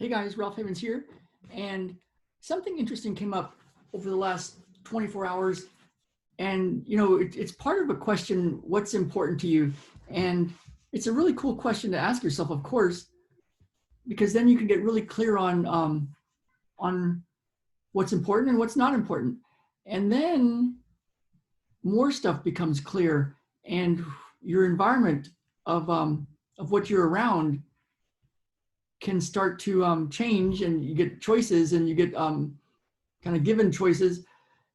Hey guys, Ralph Havens here. And something interesting came up over the last 24 hours. And, it's part of a question, what's important to you? And it's a really cool question to ask yourself, of course, because then you can get really clear on what's important and what's not important. And then more stuff becomes clear, and your environment of what you're around can start to change, and you get choices, and you get kind of given choices,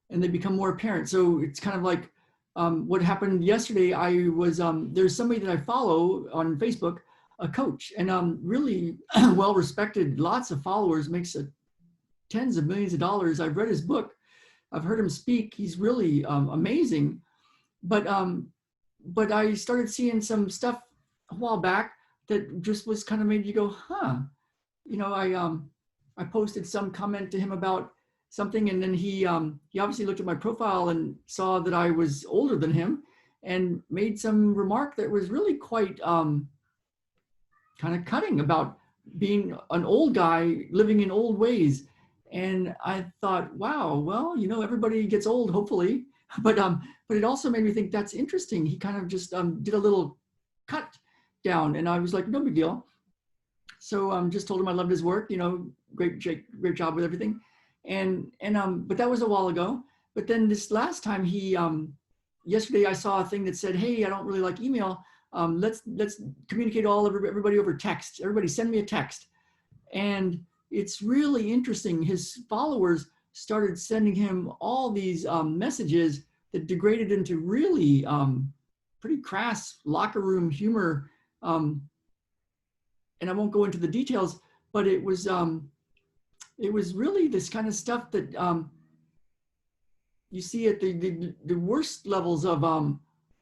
and they become more apparent. So it's kind of like what happened yesterday. I was there's somebody that I follow on Facebook, a coach, and really well respected, lots of followers, makes tens of millions of dollars. I've read his book, I've heard him speak. He's really amazing. But I started seeing some stuff a while back that just was kind of made you go, huh. I posted some comment to him about something, and then he obviously looked at my profile and saw that I was older than him, and made some remark that was really quite kind of cutting about being an old guy living in old ways. And I thought, wow, well, everybody gets old, hopefully. But it also made me think, that's interesting. He kind of just did a little cut down, and I was like, no big deal. So just told him I loved his work, great job with everything. But that was a while ago. But then this last time yesterday I saw a thing that said, hey, I don't really like email. Let's communicate everybody over text. Everybody send me a text. And it's really interesting. His followers started sending him all these messages that degraded into really pretty crass locker room humor. And I won't go into the details, but it was really this kind of stuff that you see at the worst levels of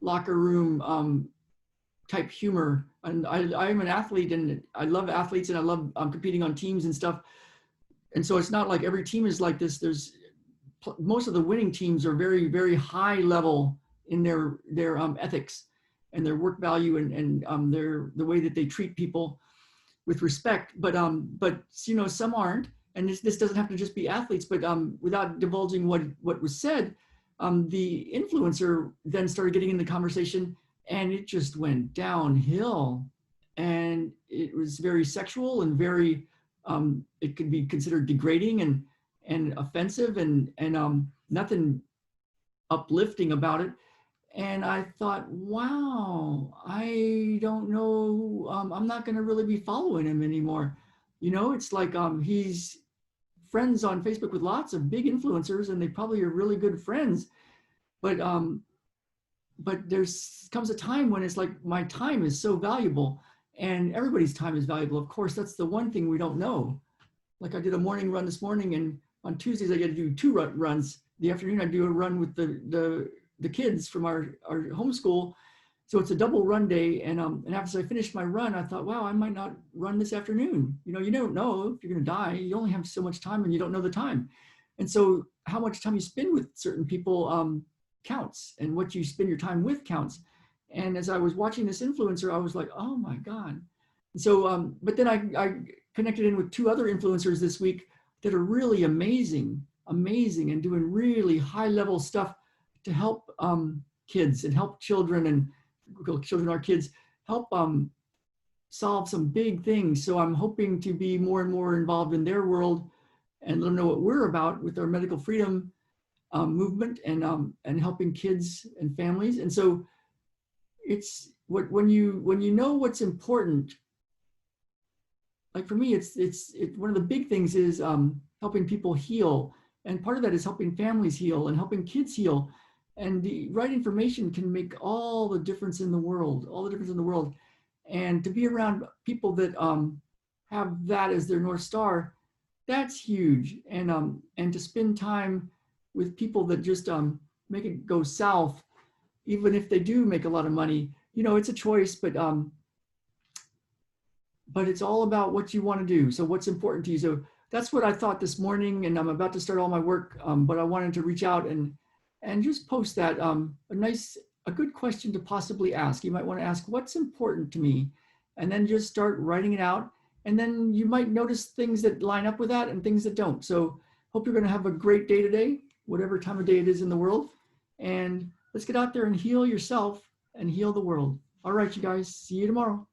locker room type humor. And I'm an athlete, and I love athletes, and I love competing on teams and stuff. And so it's not like every team is like this. Most of the winning teams are very, very high level in their ethics and their work value, and the way that they treat people with respect. But some aren't. And this doesn't have to just be athletes, but without divulging what was said, the influencer then started getting in the conversation, and it just went downhill. And it was very sexual, and very, it could be considered degrading and offensive, and nothing uplifting about it. And I thought, wow, I don't know, I'm not going to really be following him anymore. It's like he's friends on Facebook with lots of big influencers, and they probably are really good friends. But comes a time when it's like, my time is so valuable, and everybody's time is valuable. Of course, that's the one thing we don't know. Like, I did a morning run this morning, and on Tuesdays I get to do 2 runs. The afternoon I do a run with the kids from our homeschool. So it's a double run day. And after I finished my run, I thought, wow, I might not run this afternoon. You don't know if you're going to die. You only have so much time, and you don't know the time. And so how much time you spend with certain people counts, and what you spend your time with counts. And as I was watching this influencer, I was like, oh my God. And so, but then I connected in with 2 other influencers this week that are really amazing, and doing really high level stuff to help kids, and help children, and children are kids, help solve some big things. So I'm hoping to be more and more involved in their world, and let them know what we're about with our medical freedom movement, and helping kids and families. And so it's when you know what's important. Like for me, it's one of the big things is helping people heal, and part of that is helping families heal and helping kids heal. And the right information can make all the difference in the world, And to be around people that have that as their North Star, that's huge. And to spend time with people that just make it go south, even if they do make a lot of money, it's a choice, but it's all about what you want to do. So what's important to you. So that's what I thought this morning, and I'm about to start all my work, but I wanted to reach out and just post that, a good question to possibly ask. You might want to ask, what's important to me? And then just start writing it out. And then you might notice things that line up with that and things that don't. So hope you're going to have a great day today, whatever time of day it is in the world. And let's get out there and heal yourself and heal the world. All right, you guys, see you tomorrow.